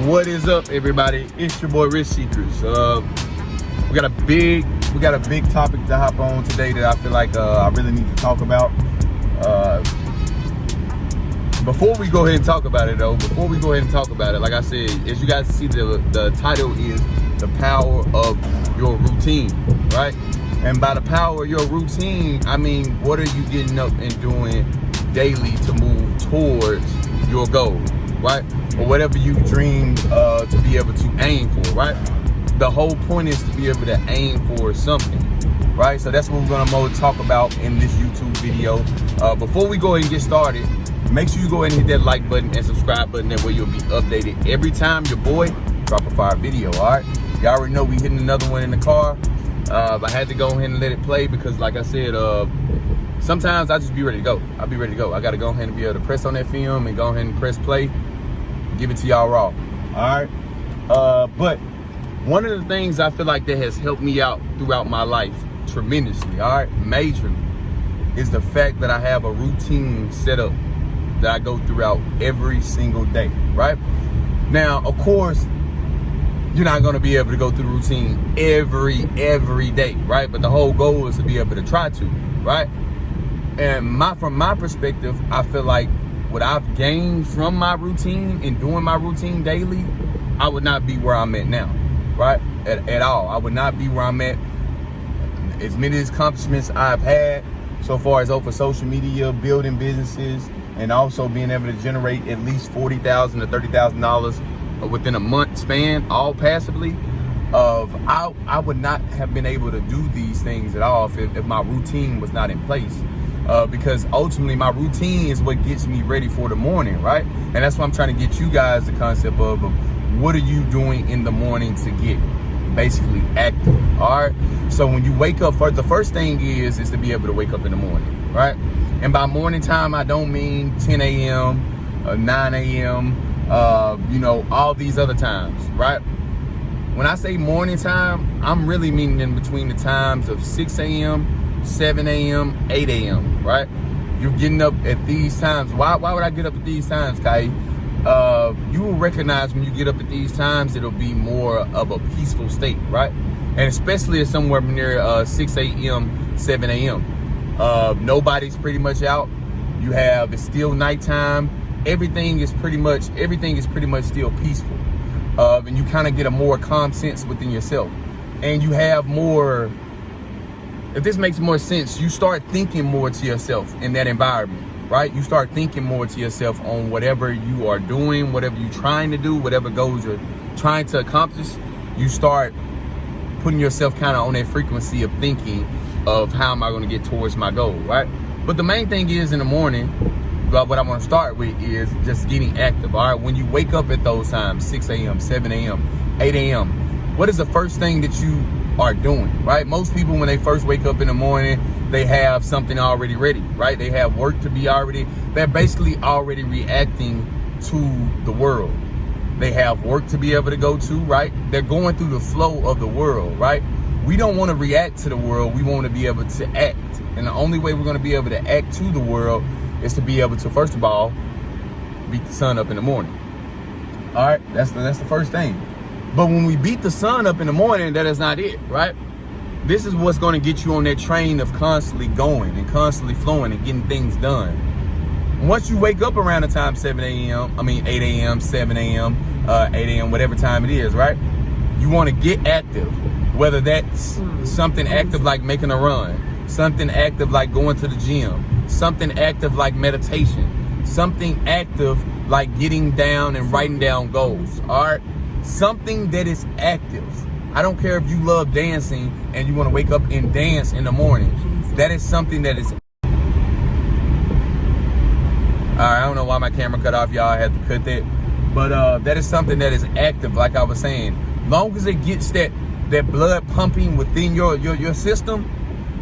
What is up, everybody? It's your boy Rich Seekers. We got a big topic to hop on today that I feel like I really need to talk about. Before we go ahead and talk about it, like I said, as you guys see, the title is the power of your routine, right? And by the power of your routine, I mean, what are you getting up and doing daily to move towards your goal, right? Or whatever you dreamed to be able to aim for, right? The whole point is to be able to aim for something, right? So that's what we're gonna talk about in this YouTube video. Before we go ahead and get started, make sure you go ahead and hit that like button and subscribe button. That way you'll be updated every time your boy drop a fire video, all right? You already know we hitting another one in the car. I had to go ahead and let it play because, like I said, sometimes I just be ready to go. I'll be ready to go. I got to go ahead and be able to press on that film and go ahead and press play, give it to y'all raw, all right? But one of the things I feel like that has helped me out throughout my life tremendously, all right, majorly, is the fact that I have a routine set up that I go throughout every single day, right? Now, of course, you're not gonna be able to go through the routine every day, right? But the whole goal is to be able to try to, right? And from my perspective, I feel like what I've gained from my routine and doing my routine daily, I would not be where I'm at now, right? At all. I would not be where I'm at. As many accomplishments I've had so far as over social media, building businesses, and also being able to generate at least $40,000 to $30,000 within a month span, all passively. I would not have been able to do these things at all if my routine was not in place. Because ultimately my routine is what gets me ready for the morning, right? And that's why I'm trying to get you guys the concept of what are you doing in the morning to get basically active, all right? So when you wake up, the first thing is to be able to wake up in the morning, right? And by morning time, I don't mean 10 a.m., 9 a.m., all these other times, right? When I say morning time, I'm really meaning in between the times of 6 a.m., 7 a.m., 8 a.m., right? You're getting up at these times. Why would I get up at these times, Kai? You will recognize when you get up at these times, it'll be more of a peaceful state, right? And especially at somewhere near 6 a.m., 7 a.m. Nobody's pretty much out. It's still nighttime. Everything is pretty much still peaceful. And you kind of get a more calm sense within yourself. And you have more, if this makes more sense, you start thinking more to yourself in that environment, right? You start thinking more to yourself on whatever you are doing, whatever you're trying to do, whatever goals you're trying to accomplish. You start putting yourself kind of on that frequency of thinking of how am I going to get towards my goal, right? But the main thing is in the morning, what I want to start with is just getting active, all right? When you wake up at those times, 6 a.m., 7 a.m., 8 a.m., what is the first thing that you are doing, right? Most people, when they first wake up in the morning, they have something already ready, right? They have work to be they're basically already reacting to the world. They have work to be able to go to, right? They're going through the flow of the world, right? We don't want to react to the world. We want to be able to act. And the only way we're going to be able to act to the world is to be able to, first of all, beat the sun up in the morning. All right, that's the first thing. But when we beat the sun up in the morning, that is not it, right? This is what's going to get you on that train of constantly going and constantly flowing and getting things done. Once you wake up around the time 8 a.m., 7 a.m., 8 a.m., whatever time it is, right? You want to get active, whether that's something active like making a run, something active like going to the gym, something active like meditation, something active like getting down and writing down goals, all right? Something that is active. I don't care if you love dancing and you want to wake up and dance in the morning. That is something that is... All right, I don't know why my camera cut off, y'all. I had to cut that. But that is something that is active, like I was saying. Long as it gets that blood pumping within your system,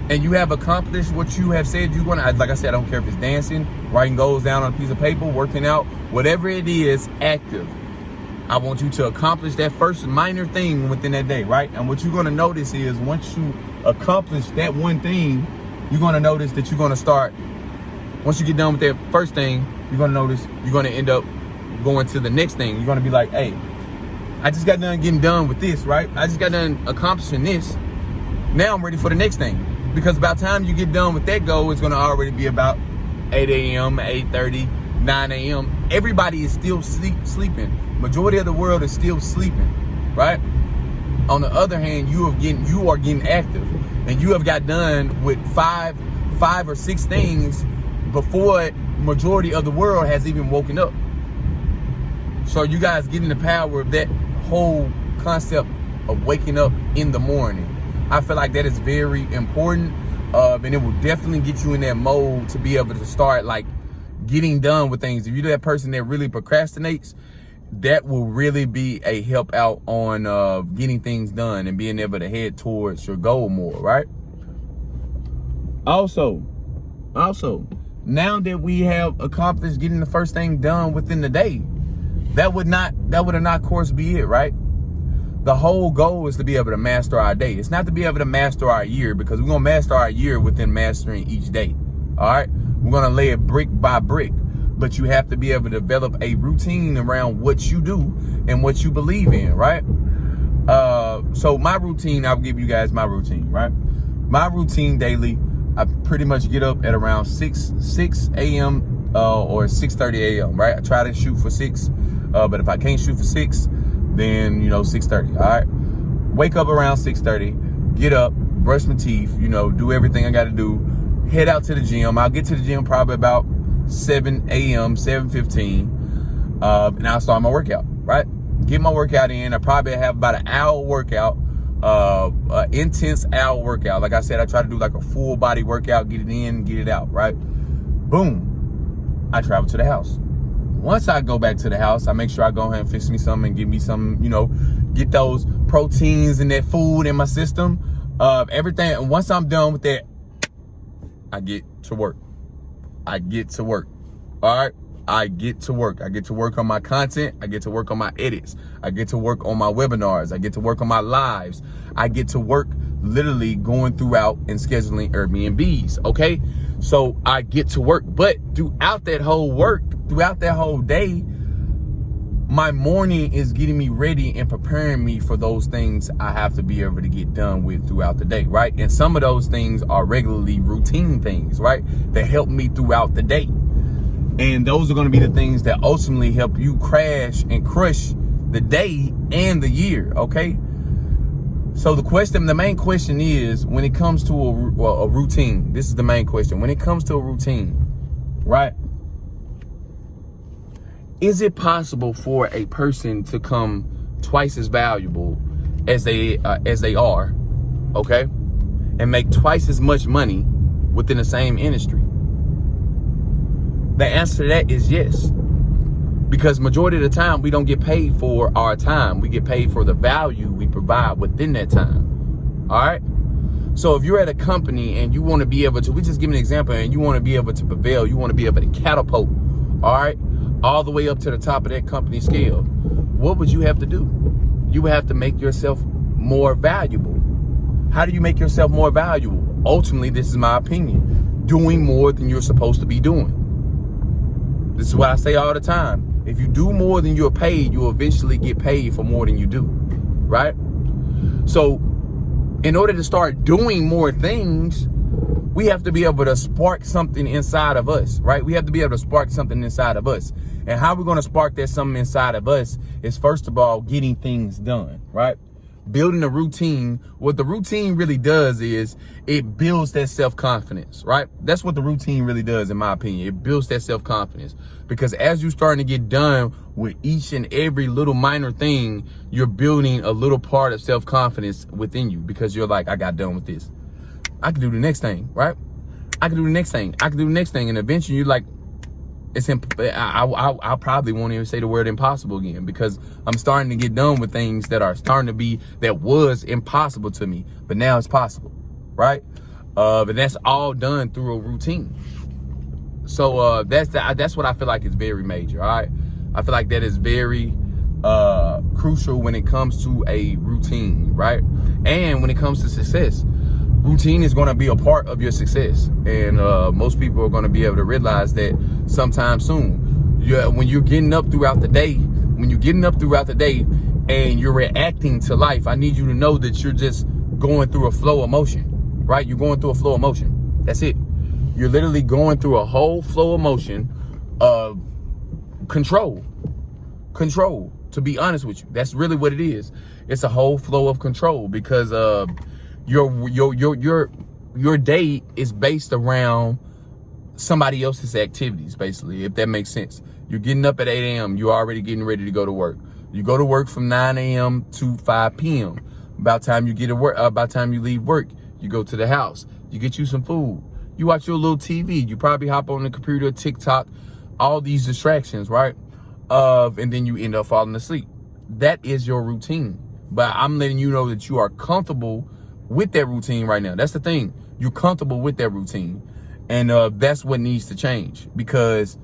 and you have accomplished what you have said you're gonna, like I said, I don't care if it's dancing, writing goals down on a piece of paper, working out, whatever it is, active. I want you to accomplish that first minor thing within that day, right? And what you're gonna notice is once you accomplish that one thing, you're gonna notice that you're gonna start, once you get done with that first thing, you're gonna notice you're gonna end up going to the next thing. You're gonna be like, hey, I just got done getting done with this, right? I just got done accomplishing this. Now I'm ready for the next thing. Because by the time you get done with that goal, it's going to already be about 8 a.m., 8:30, 9 a.m. Everybody is still sleeping. Majority of the world is still sleeping, right? On the other hand, you are getting active, and you have got done with five or six things before majority of the world has even woken up. So you guys getting the power of that whole concept of waking up in the morning. I feel like that is very important, and it will definitely get you in that mode to be able to start like getting done with things. If you're that person that really procrastinates, that will really be a help out on getting things done and being able to head towards your goal more, right? Also, now that we have accomplished getting the first thing done within the day, that would not, of course, be it, right? The whole goal is to be able to master our day. It's not to be able to master our year, because we're going to master our year within mastering each day. All right. We're going to lay it brick by brick, but you have to be able to develop a routine around what you do and what you believe in. Right. So my routine, I'll give you guys my routine, right? My routine daily, I pretty much get up at around 6 a.m. Or 6:30 a.m. Right. I try to shoot for 6. But if I can't shoot for 6, then, 6:30, all right? Wake up around 6:30, get up, brush my teeth, do everything I got to do, head out to the gym. I'll get to the gym probably about 7 a.m., 7:15, and I'll start my workout, right? Get my workout in. I probably have about an hour workout, intense hour workout. Like I said, I try to do like a full body workout, get it in, get it out, right? Boom, I travel to the house. Once I go back to the house, I make sure I go ahead and fix me something and give me some, get those proteins and that food in my system, everything. And once I'm done with that, I get to work. All right. I get to work. I get to work on my content. I get to work on my edits. I get to work on my webinars. I get to work on my lives. I get to work literally going throughout and scheduling Airbnbs. Okay. So I get to work, but throughout that whole day, my morning is getting me ready and preparing me for those things I have to be able to get done with throughout the day, right? And some of those things are regularly routine things, right? That help me throughout the day. And those are going to be the things that ultimately help you crash and crush the day and the year, okay? So the main question is, when it comes to a routine, this is the main question. When it comes to a routine, right? Is it possible for a person to come twice as valuable as they are, okay, and make twice as much money within the same industry? The answer to that is yes. Because majority of the time, we don't get paid for our time. We get paid for the value we provide within that time. All right. So if you're at a company and you want to be able to, we just give an example, and you want to be able to prevail, you want to be able to catapult, all right, all the way up to the top of that company scale, what would you have to do? You would have to make yourself more valuable. How do you make yourself more valuable? Ultimately, this is my opinion, doing more than you're supposed to be doing. This is what I say all the time. If you do more than you're paid, you'll eventually get paid for more than you do, right? So in order to start doing more things, we have to be able to spark something inside of us, right? We have to be able to spark something inside of us. And how we're going to spark that something inside of us is, first of all, getting things done, right? Building a routine. What the routine really does is it builds that self-confidence, right? That's what the routine really does, in my opinion. It builds that self-confidence, because as you're starting to get done with each and every little minor thing, you're building a little part of self-confidence within you, because you're like, I got done with this. I can do the next thing, right? I can do the next thing. I can do the next thing. And eventually you're like, I probably won't even say the word impossible again, because I'm starting to get done with things that was impossible to me, but now it's possible, right? But that's all done through a routine. So that's what I feel like is very major. All right, I feel like that is very crucial when it comes to a routine, right? And when it comes to success, routine is going to be a part of your success, and most people are going to be able to realize that sometime soon. When you're getting up throughout the day, and you're reacting to life, I need you to know that you're just going through a flow of motion, right? You're going through a flow of motion. That's it. You're literally going through a whole flow of motion of control. Control, to be honest with you. That's really what it is. It's a whole flow of control, because your day is based around somebody else's activities, basically, if that makes sense. You're getting up at 8 a.m. You're already getting ready to go to work. You go to work from 9 a.m. to 5 p.m. About time you get to work, about time you leave work, you go to the house. You get you some food. You watch your little TV. You probably hop on the computer, TikTok, all these distractions, right? And then you end up falling asleep. That is your routine. But I'm letting you know that you are comfortable with that routine right now. That's the thing. You're comfortable with that routine. And that's what needs to change, because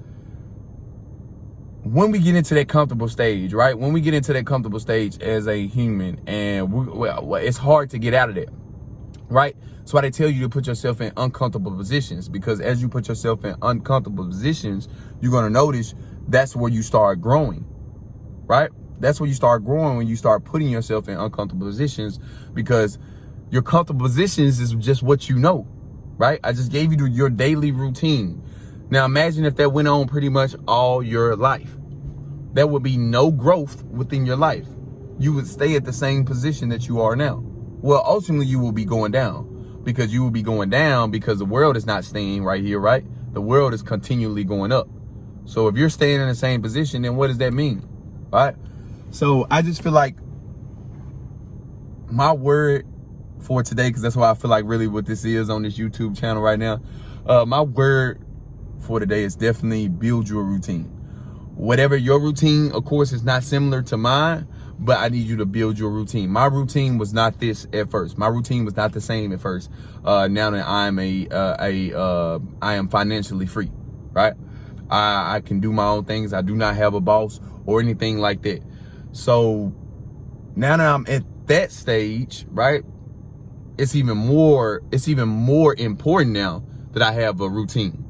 when we get into that comfortable stage, right? When we get into that comfortable stage as a human, and it's hard to get out of that, right? That's why they tell you to put yourself in uncomfortable positions, because as you put yourself in uncomfortable positions, you're going to notice that's where you start growing, right? That's where you start growing, when you start putting yourself in uncomfortable positions, because your comfortable positions is just what you know, right? I just gave you your daily routine. Now imagine if that went on pretty much all your life. There would be no growth within your life. You would stay at the same position that you are now. Well, ultimately you will be going down, because you will be going down because the world is not staying right here, right? The world is continually going up. So if you're staying in the same position, then what does that mean, right? So I just feel like my word for today, because that's why I feel like really what this is on this YouTube channel right now, my word for today is definitely build your routine. Whatever your routine, of course, is not similar to mine, but I need you to build your routine. My routine was not this at first. My routine was not the same at first. Now that I am financially free, right? I can do my own things. I do not have a boss or anything like that. So now that I'm at that stage, right, it's even more important now that I have a routine.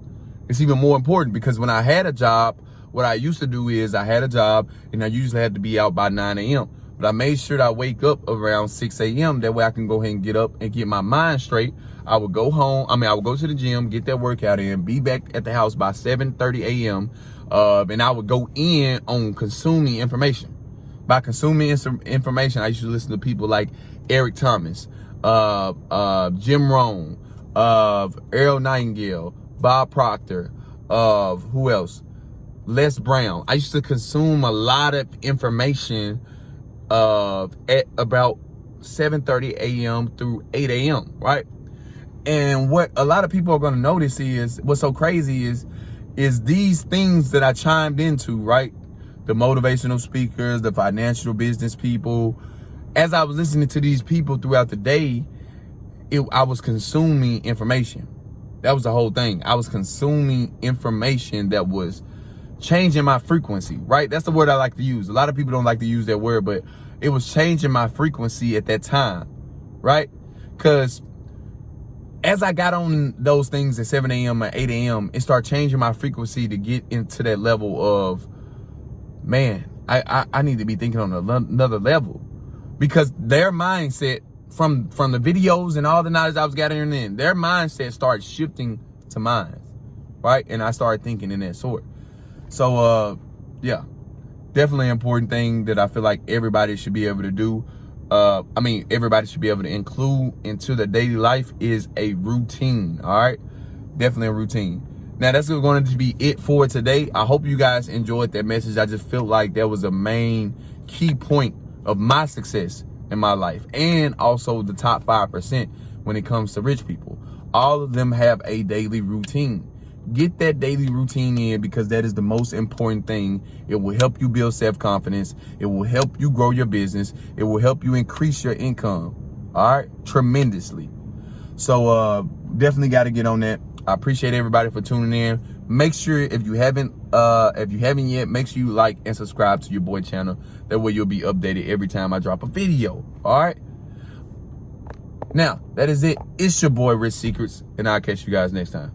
It's even more important, because when I had a job, what I used to do is I had a job and I usually had to be out by 9 a.m. But I made sure that I wake up around 6 a.m. That way I can go ahead and get up and get my mind straight. I would go home. I would go to the gym, get that workout in, be back at the house by 7:30 a.m. And I would go in on consuming information. By consuming information, I used to listen to people like Eric Thomas, Jim Rohn, Earl Nightingale, Bob Proctor, who else? Les Brown. I used to consume a lot of information at about 7:30 a.m. through 8 a.m., right? And what a lot of people are going to notice is, what's so crazy is these things that I chimed into, right? The motivational speakers, the financial business people. As I was listening to these people throughout the day, I was consuming information. That was the whole thing. I was consuming information that was changing my frequency, right? That's the word I like to use. A lot of people don't like to use that word, but it was changing my frequency at that time, right? Because as I got on those things at 7 a.m. and 8 a.m., it started changing my frequency to get into that level of, man, I need to be thinking on another level. Because their mindset, from the videos and all the knowledge I was gathering in, their mindset started shifting to mine, right? And I started thinking in that sort. So, yeah, definitely an important thing that I feel like everybody should be able to do. Everybody should be able to include into their daily life is a routine, all right? Definitely a routine. Now, that's going to be it for today. I hope you guys enjoyed that message. I just felt like that was a main key point of my success in my life, and also the top 5% when it comes to rich people. All of them have a daily routine. Get that daily routine in, because that is the most important thing. It will help you build self-confidence. It will help you grow your business. It will help you increase your income, all right, tremendously. So definitely got to get on that. I appreciate everybody for tuning in. Make sure if you haven't yet, make sure you like and subscribe to your boy channel. That way you'll be updated every time I drop a video. All right. Now, that is it. It's your boy Rich Secrets, and I'll catch you guys next time.